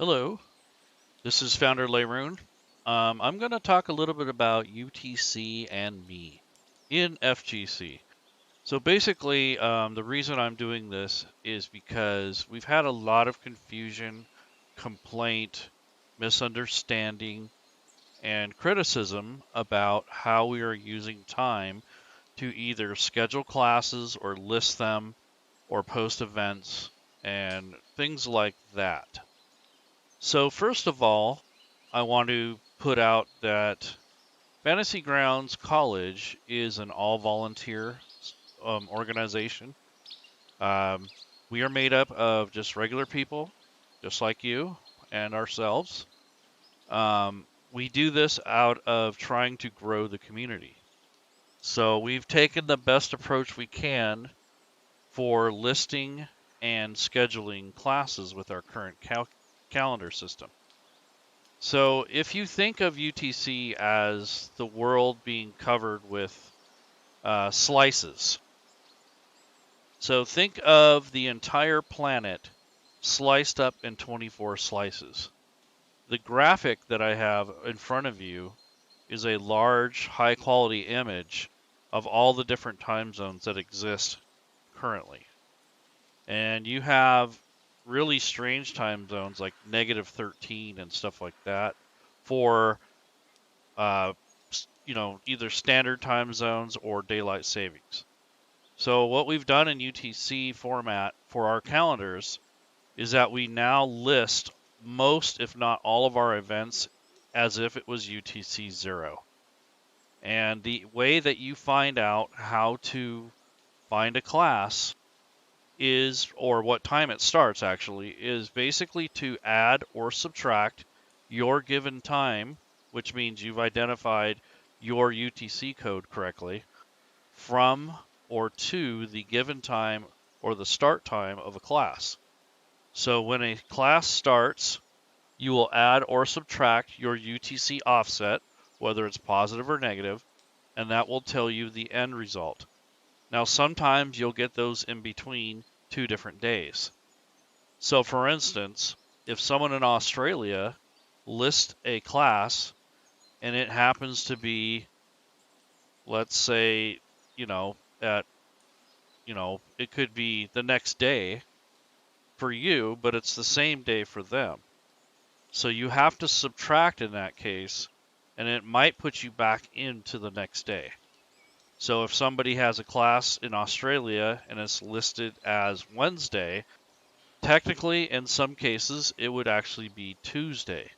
Hello, this is Founder Layroon. I'm going to talk a little bit about UTC and me in FGC. So basically, the reason I'm doing this is because we've had a lot of confusion, complaint, misunderstanding, and criticism about how we are using time to either schedule classes or list them or post events and things like that. So, first of all, I want to put out that Fantasy Grounds College is an all volunteer organization. Um, we are made up of just regular people, just like you and ourselves. We do this out of trying to grow the community. So, we've taken the best approach we can for listing and scheduling classes with our current calendar system. So if you think of UTC as the world being covered with slices, so think of the entire planet sliced up in 24 slices. The graphic that I have in front of you is a large, high quality image of all the different time zones that exist currently. And you have really strange time zones like -13 and stuff like that for uh, either standard time zones or daylight savings. So what we've done in UTC format for our calendars is that we now list most, if not all, of our events as if it was UTC 0. And the way that you find out how to find a class is, or what time it starts actually, is basically to add or subtract your given time, which means you've identified your UTC code correctly, from or to the given time or the start time of a class. So when a class starts, you will add or subtract your UTC offset, whether it's positive or negative, and that will tell you the end result. Now, sometimes you'll get those in between two different days. So, for instance, if someone in Australia lists a class and it happens to be, let's say, at, it could be the next day for you, but it's the same day for them. So you have to subtract in that case, and it might put you back into the next day. So if somebody has a class in Australia and it's listed as Wednesday, technically in some cases it would actually be Tuesday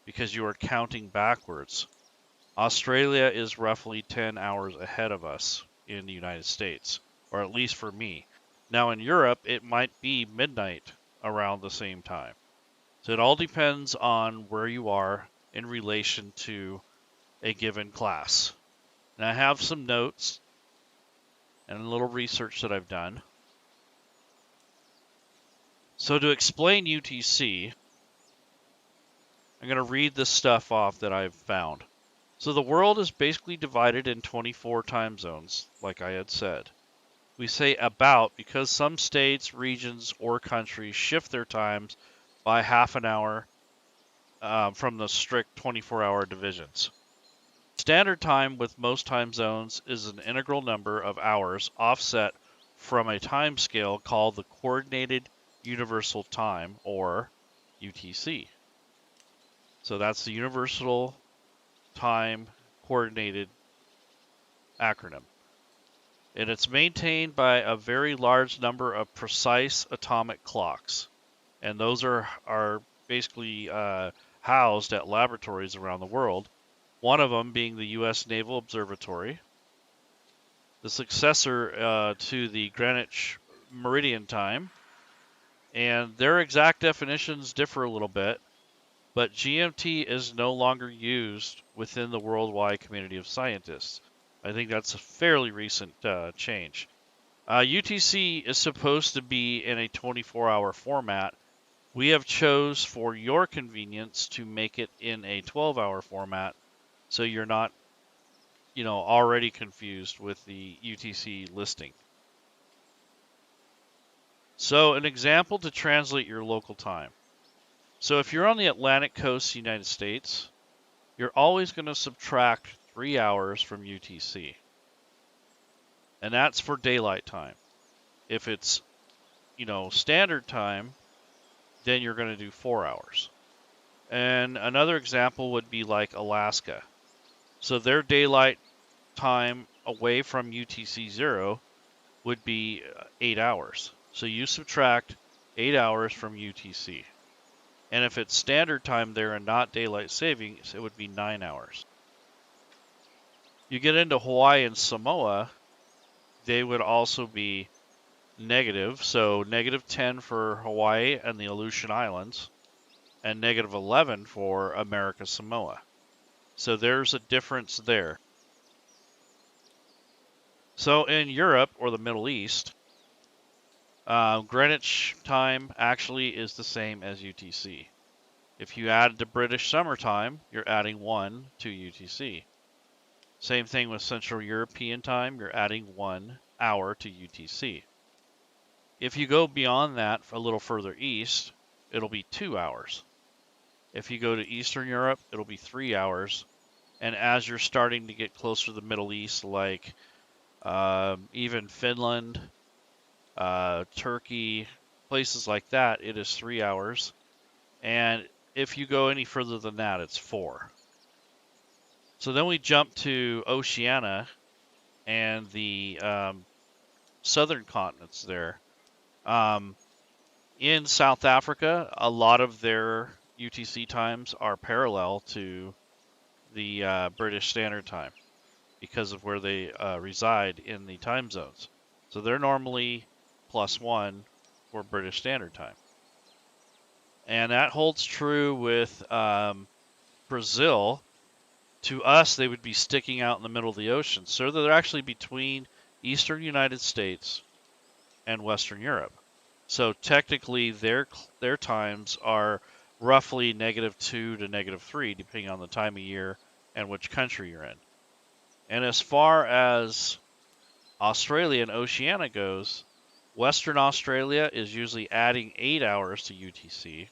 because you are counting backwards. Australia is roughly 10 hours ahead of us in the United States, or at least for me. Now in Europe, it might be midnight around the same time. So it all depends on where you are in relation to a given class. And I have some notes and a little research that I've done. So to explain UTC, I'm going to read this stuff off that I've found. So the world is basically divided in 24 time zones, like I had said. We say about because some states, regions, or countries shift their times by half an hour from the strict 24-hour divisions. Standard time with most time zones is an integral number of hours offset from a time scale called the Coordinated Universal Time, or UTC. So that's the Universal Time Coordinated acronym. And it's maintained by a very large number of precise atomic clocks. And those are basically housed at laboratories around the world, one of them being the U.S. Naval Observatory, the successor to the Greenwich Meridian Time. And their exact definitions differ a little bit, but GMT is no longer used within the worldwide community of scientists. I think that's a fairly recent change. UTC is supposed to be in a 24-hour format. We have chose for your convenience to make it in a 12-hour format, so you're not, already confused with the UTC listing. So an example to translate your local time. So if you're on the Atlantic coast, United States, you're always going to subtract 3 hours from UTC. And that's for daylight time. If it's, standard time, then you're going to do 4 hours. And another example would be like Alaska. So their daylight time away from UTC 0 would be 8 hours. So you subtract 8 hours from UTC. And if it's standard time there and not daylight savings, it would be 9 hours. You get into Hawaii and Samoa, they would also be negative. So -10 for Hawaii and the Aleutian Islands, and -11 for America Samoa. So there's a difference there. So in Europe or the Middle East, Greenwich time actually is the same as UTC. If you add the British summertime, you're adding 1 to UTC. Same thing with Central European time, you're adding 1 hour to UTC. If you go beyond that a little further east, it'll be 2 hours. If you go to Eastern Europe, it'll be 3 hours. And as you're starting to get closer to the Middle East, like even Finland, Turkey, places like that, it is 3 hours. And if you go any further than that, it's 4. So then we jump to Oceania and the southern continents there. In South Africa, a lot of their UTC times are parallel to the British Standard Time because of where they reside in the time zones. So they're normally +1 for British Standard Time. And that holds true with Brazil. To us, they would be sticking out in the middle of the ocean. So they're actually between Eastern United States and Western Europe. So technically, their times are roughly -2 to -3, depending on the time of year and which country you're in. And as far as Australia and Oceania goes, Western Australia is usually adding 8 hours to UTC,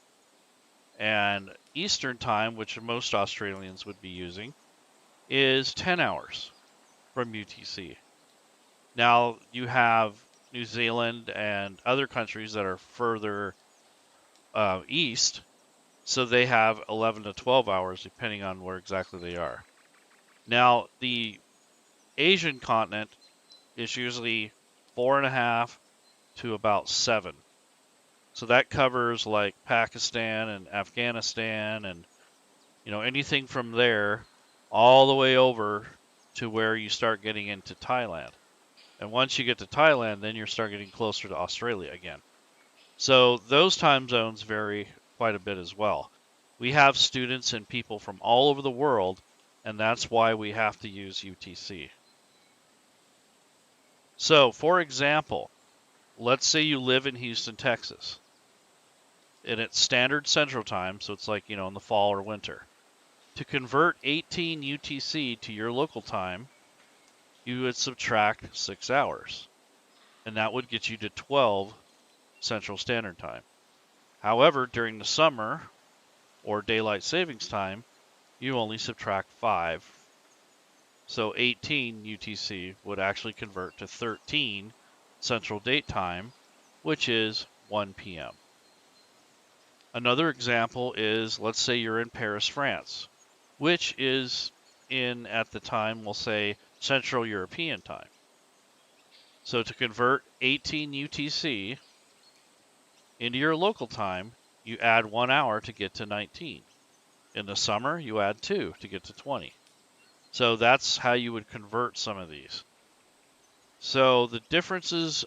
and Eastern time, which most Australians would be using, is 10 hours from UTC. Now, you have New Zealand and other countries that are further east, so they have 11 to 12 hours, depending on where exactly they are. Now, the Asian continent is usually 4.5 to about 7. So that covers like Pakistan and Afghanistan and anything from there all the way over to where you start getting into Thailand. And once you get to Thailand, then you start getting closer to Australia again. So those time zones vary quite a bit as well. We have students and people from all over the world, and that's why we have to use UTC. So, for example, let's say you live in Houston, Texas, and it's standard Central Time, so it's like, in the fall or winter. To convert 18 UTC to your local time, you would subtract 6 hours, and that would get you to 12 Central Standard Time. However, during the summer or daylight savings time, you only subtract 5. So 18 UTC would actually convert to 13 Central Date Time, which is 1 p.m. Another example is, let's say you're in Paris, France, which is in, at the time, we'll say, Central European Time. So to convert 18 UTC into your local time, you add 1 hour to get to 19. In the summer, you add 2 to get to 20. So that's how you would convert some of these. So the differences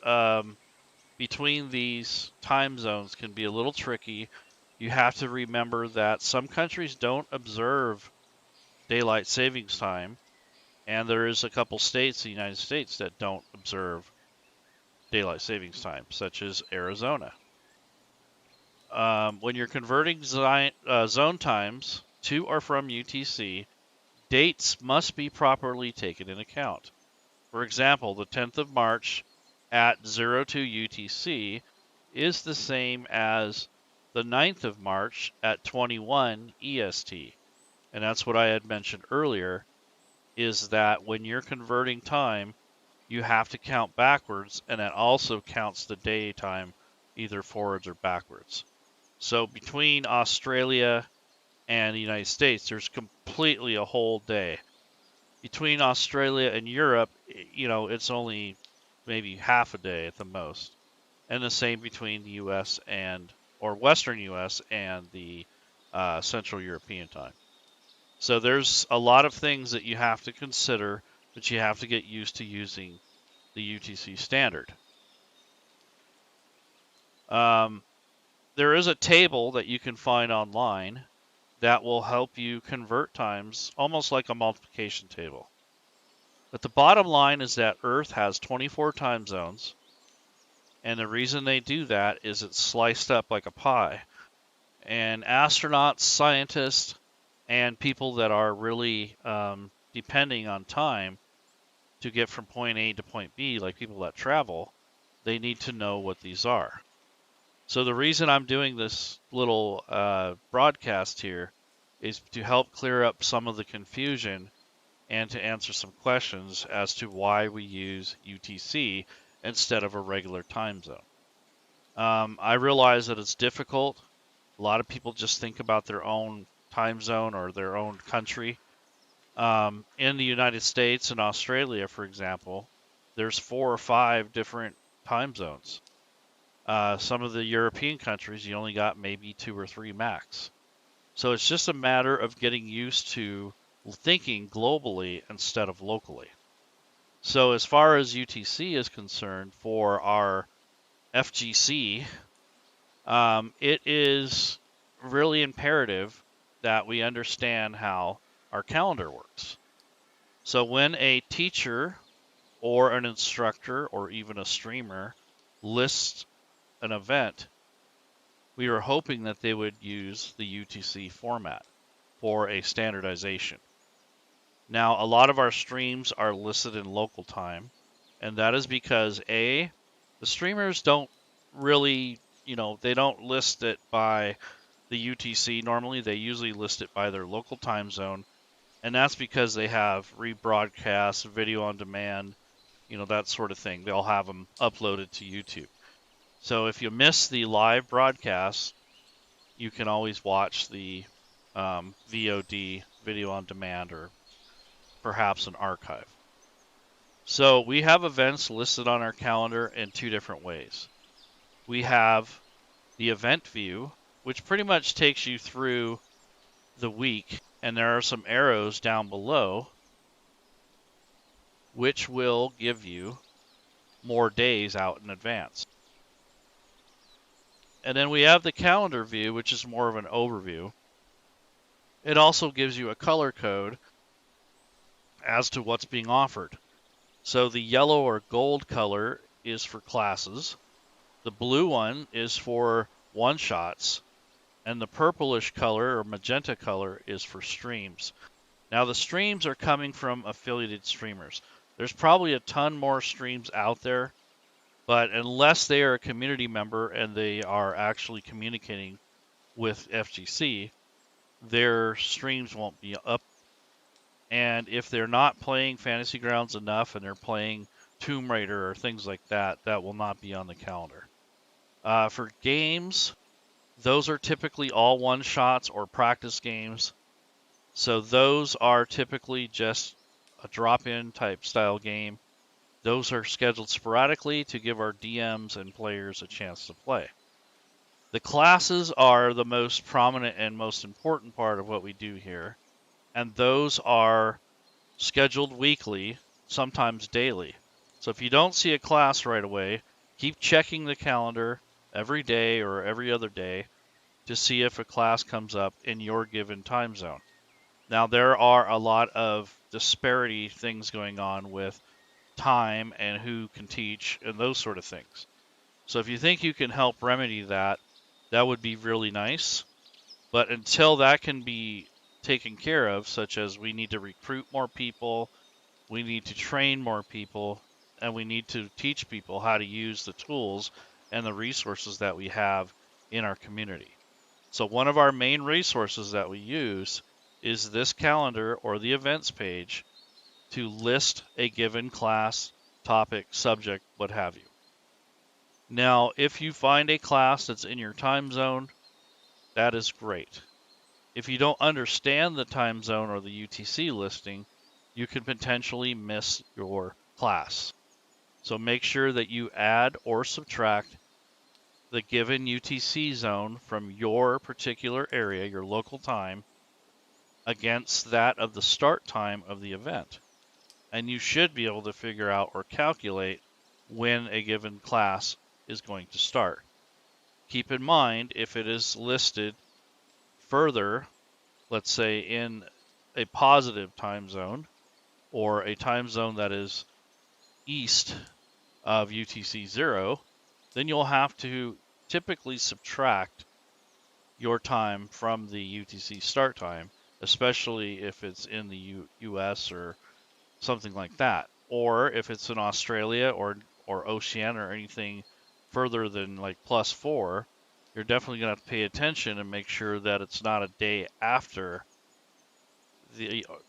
between these time zones can be a little tricky. You have to remember that some countries don't observe daylight savings time, and there is a couple states in the United States that don't observe daylight savings time, such as Arizona. When you're converting zone times to or from UTC, dates must be properly taken into account. For example, the 10th of March at 02 UTC is the same as the 9th of March at 21 EST. And that's what I had mentioned earlier, is that when you're converting time, you have to count backwards, and that also counts the day time, either forwards or backwards. So between Australia and the United States, there's completely a whole day. Between Australia and Europe, it's only maybe half a day at the most. And the same between the U.S. or Western U.S. and the Central European time. So there's a lot of things that you have to consider, but you have to get used to using the UTC standard. There is a table that you can find online that will help you convert times, almost like a multiplication table. But the bottom line is that Earth has 24 time zones, and the reason they do that is it's sliced up like a pie. And astronauts, scientists, and people that are really depending on time to get from point A to point B, like people that travel, they need to know what these are. So the reason I'm doing this little broadcast here is to help clear up some of the confusion and to answer some questions as to why we use UTC instead of a regular time zone. I realize that it's difficult. A lot of people just think about their own time zone or their own country. In the United States and Australia, for example, there's 4 or 5 different time zones. Some of the European countries, you only got maybe 2 or 3 max. So it's just a matter of getting used to thinking globally instead of locally. So as far as UTC is concerned, for our FGC, it is really imperative that we understand how our calendar works. So when a teacher or an instructor or even a streamer lists an event, we were hoping that they would use the UTC format for a standardization. Now, a lot of our streams are listed in local time, and that is because the streamers don't really, they don't list it by the UTC. Normally, they usually list it by their local time zone, and that's because they have rebroadcast, video on demand, that sort of thing. They'll have them uploaded to YouTube. So if you miss the live broadcast, you can always watch the VOD, video on demand, or perhaps an archive. So we have events listed on our calendar in 2 different ways. We have the event view, which pretty much takes you through the week, and there are some arrows down below which will give you more days out in advance. And then we have the calendar view, which is more of an overview. It also gives you a color code as to what's being offered. So the yellow or gold color is for classes, the blue one is for one-shots, and the purplish color or magenta color is for streams. Now the streams are coming from affiliated streamers. There's probably a ton more streams out there, but unless they are a community member and they are actually communicating with FGC, their streams won't be up. And if they're not playing Fantasy Grounds enough and they're playing Tomb Raider or things like that, that will not be on the calendar. For games, those are typically all one-shots or practice games. So those are typically just a drop-in type style game. Those are scheduled sporadically to give our DMs and players a chance to play. The classes are the most prominent and most important part of what we do here, and those are scheduled weekly, sometimes daily. So if you don't see a class right away, keep checking the calendar every day or every other day to see if a class comes up in your given time zone. Now, there are a lot of disparity things going on with time and who can teach and those sort of things. So if you think you can help remedy that, that would be really nice. But until that can be taken care of, such as we need to recruit more people, we need to train more people, and we need to teach people how to use the tools and the resources that we have in our community. So one of our main resources that we use is this calendar or the events page to list a given class, topic, subject, what have you. Now, if you find a class that's in your time zone, that is great. If you don't understand the time zone or the UTC listing, you could potentially miss your class. So make sure that you add or subtract the given UTC zone from your particular area, your local time, against that of the start time of the event. And you should be able to figure out or calculate when a given class is going to start. Keep in mind, if it is listed further, let's say in a positive time zone or a time zone that is east of UTC 0, then you'll have to typically subtract your time from the UTC start time, especially if it's in the US or something like that. Or if it's in Australia or Oceania or anything further than like +4, you're definitely going to have to pay attention and make sure that it's not a day after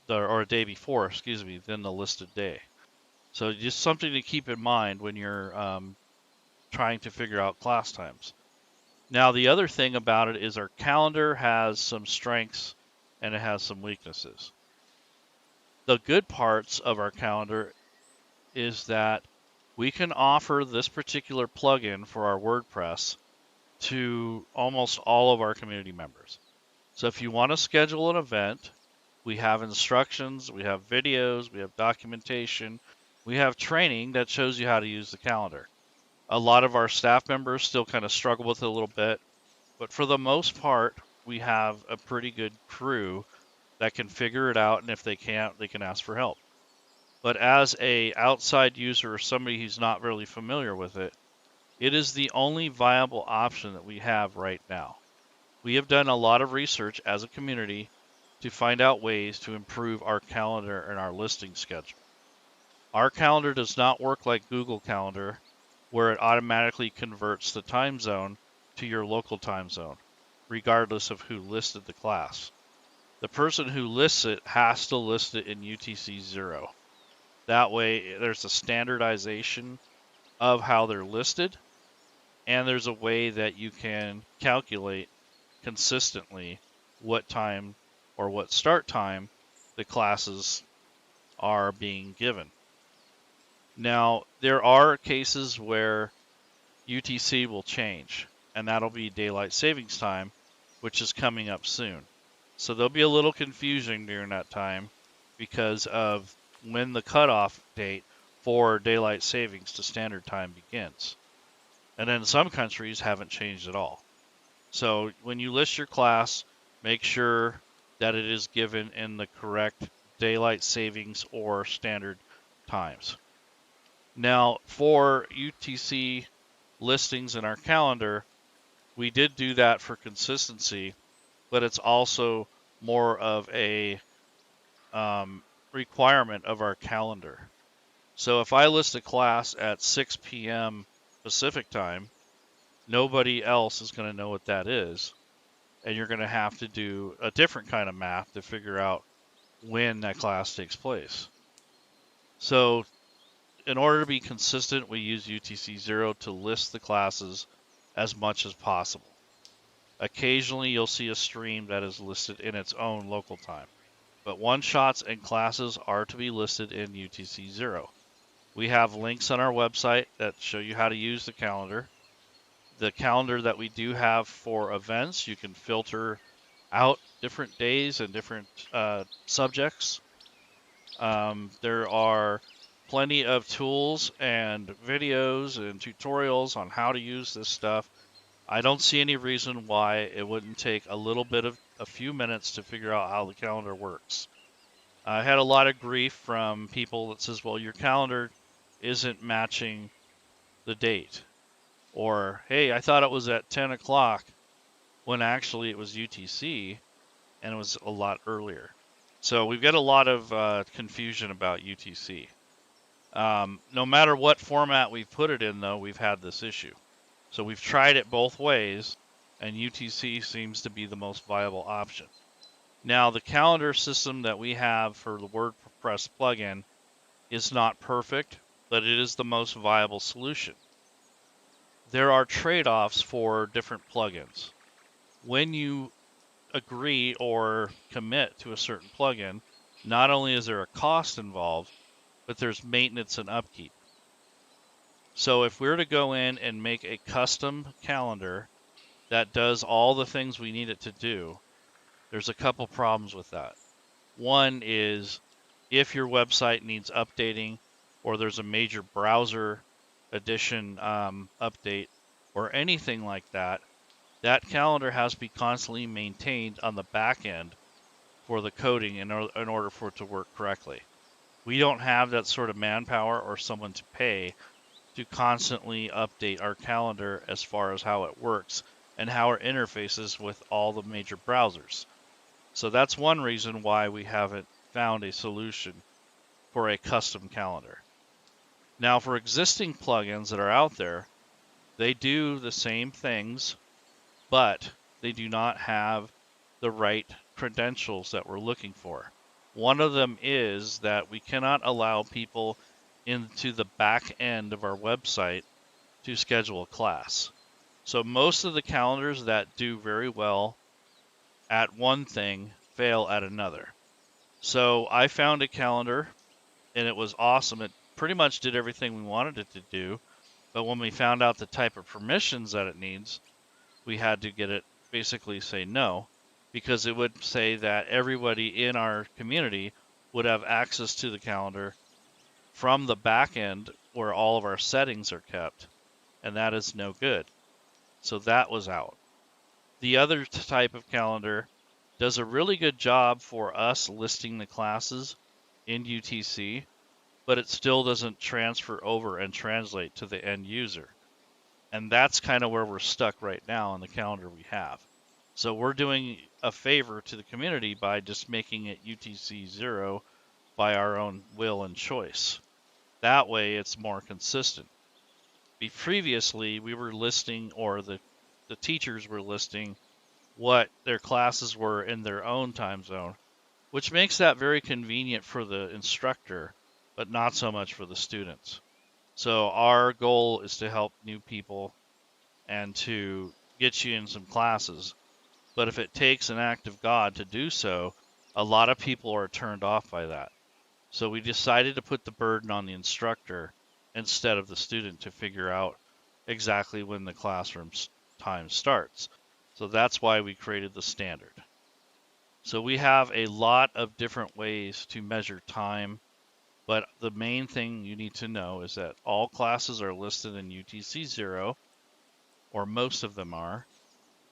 or a day before, excuse me, than the listed day. So just something to keep in mind when you're trying to figure out class times. Now, the other thing about it is our calendar has some strengths and it has some weaknesses. The good parts of our calendar is that we can offer this particular plugin for our WordPress to almost all of our community members. So if you want to schedule an event, we have instructions, we have videos, we have documentation, we have training that shows you how to use the calendar. A lot of our staff members still kind of struggle with it a little bit, but for the most part, we have a pretty good crew that can figure it out, and if they can't, they can ask for help. But as a outside user or somebody who's not really familiar with it, it is the only viable option that we have right now. We have done a lot of research as a community to find out ways to improve our calendar and our listing schedule. Our calendar does not work like Google Calendar, where it automatically converts the time zone to your local time zone, regardless of who listed the class. The person who lists it has to list it in UTC 0. That way, there's a standardization of how they're listed, and there's a way that you can calculate consistently what time or what start time the classes are being given. Now, there are cases where UTC will change, and that'll be daylight savings time, which is coming up soon. So there'll be a little confusion during that time because of when the cutoff date for daylight savings to standard time begins. And then some countries haven't changed at all. So when you list your class, make sure that it is given in the correct daylight savings or standard times. Now, for UTC listings in our calendar, we did do that for consistency, but it's also more of a requirement of our calendar. So if I list a class at 6 p.m. Pacific time, nobody else is going to know what that is, and you're going to have to do a different kind of math to figure out when that class takes place. So in order to be consistent, we use UTC 0 to list the classes as much as possible. Occasionally, you'll see a stream that is listed in its own local time, but one-shots and classes are to be listed in UTC 0. We have links on our website that show you how to use the calendar. The calendar that we do have for events, you can filter out different days and different subjects. There are plenty of tools and videos and tutorials on how to use this stuff. I don't see any reason why it wouldn't take a few minutes to figure out how the calendar works. I had a lot of grief from people that says, well, your calendar isn't matching the date. Or, hey, I thought it was at 10 o'clock when actually it was UTC and it was a lot earlier. So we've got a lot of confusion about UTC. No matter what format we've put it in, though, we've had this issue. So we've tried it both ways, and UTC seems to be the most viable option. Now, the calendar system that we have for the WordPress plugin is not perfect, but it is the most viable solution. There are trade-offs for different plugins. When you agree or commit to a certain plugin, not only is there a cost involved, but there's maintenance and upkeep. So if we're to go in and make a custom calendar that does all the things we need it to do, there's a couple problems with that. One is if your website needs updating or there's a major browser edition update or anything like that, that calendar has to be constantly maintained on the back end for the coding in order for it to work correctly. We don't have that sort of manpower or someone to pay to constantly update our calendar as far as how it works and how it interfaces with all the major browsers. So that's one reason why we haven't found a solution for a custom calendar. Now, for existing plugins that are out there, they do the same things, but they do not have the right credentials that we're looking for. One of them is that we cannot allow people into the back end of our website to schedule a class. So most of the calendars that do very well at one thing fail at another. So I found a calendar and it was awesome. It pretty much did everything we wanted it to do. But when we found out the type of permissions that it needs, we had to get it basically say no, because it would say that everybody in our community would have access to the calendar from the back end where all of our settings are kept, and that is no good. So that was out. The other type of calendar does a really good job for us listing the classes in UTC, but it still doesn't transfer over and translate to the end user. And that's kind of where we're stuck right now on the calendar we have. So we're doing a favor to the community by just making it UTC 0 by our own will and choice. That way it's more consistent. Previously, we were listing, or the teachers were listing what their classes were in their own time zone, which makes that very convenient for the instructor, but not so much for the students. So our goal is to help new people and to get you in some classes. But if it takes an act of God to do so, a lot of people are turned off by that. So we decided to put the burden on the instructor instead of the student to figure out exactly when the classroom time starts. So that's why we created the standard. So we have a lot of different ways to measure time, but the main thing you need to know is that all classes are listed in UTC 0, or most of them are,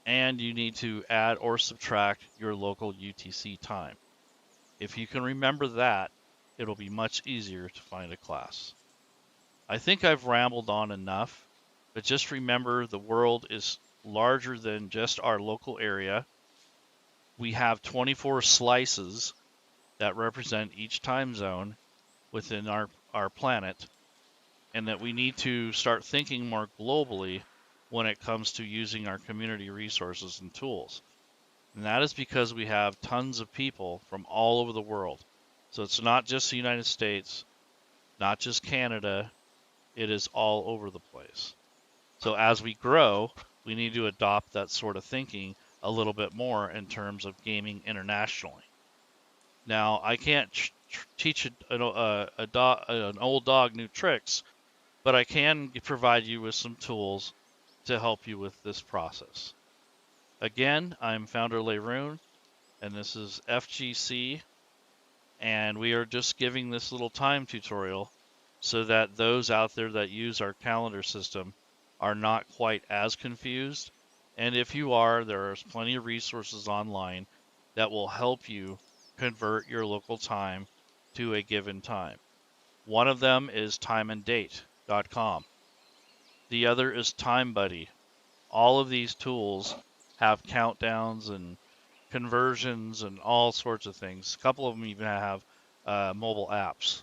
and you need to add or subtract your local UTC time. If you can remember that, it'll be much easier to find a class. I think I've rambled on enough, but just remember the world is larger than just our local area. We have 24 slices that represent each time zone within our planet, and that we need to start thinking more globally when it comes to using our community resources and tools. And that is because we have tons of people from all over the world. So it's not just the United States, not just Canada, it is all over the place. So as we grow, we need to adopt that sort of thinking a little bit more in terms of gaming internationally. Now, I can't teach an old dog new tricks, but I can provide you with some tools to help you with this process. Again, I'm Founder Leroon, and this is FGC, and we are just giving this little time tutorial so that those out there that use our calendar system are not quite as confused. And if you are, there are plenty of resources online that will help you convert your local time to a given time. One of them is timeanddate.com. The other is TimeBuddy. All of these tools have countdowns and conversions and all sorts of things. A couple of them even have mobile apps.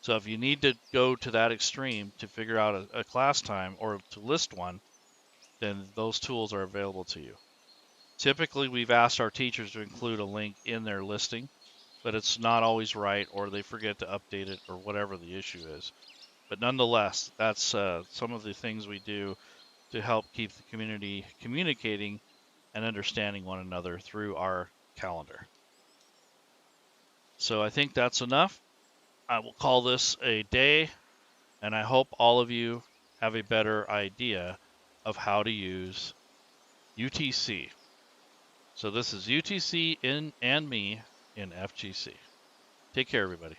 So if you need to go to that extreme to figure out a class time or to list one, then those tools are available to you. Typically, we've asked our teachers to include a link in their listing, but it's not always right, or they forget to update it, or whatever the issue is. But nonetheless, that's some of the things we do to help keep the community communicating and understanding one another through our calendar. So I think that's enough. I will call this a day, and I hope all of you have a better idea of how to use UTC. So this is UTC and me in FGC. Take care, everybody.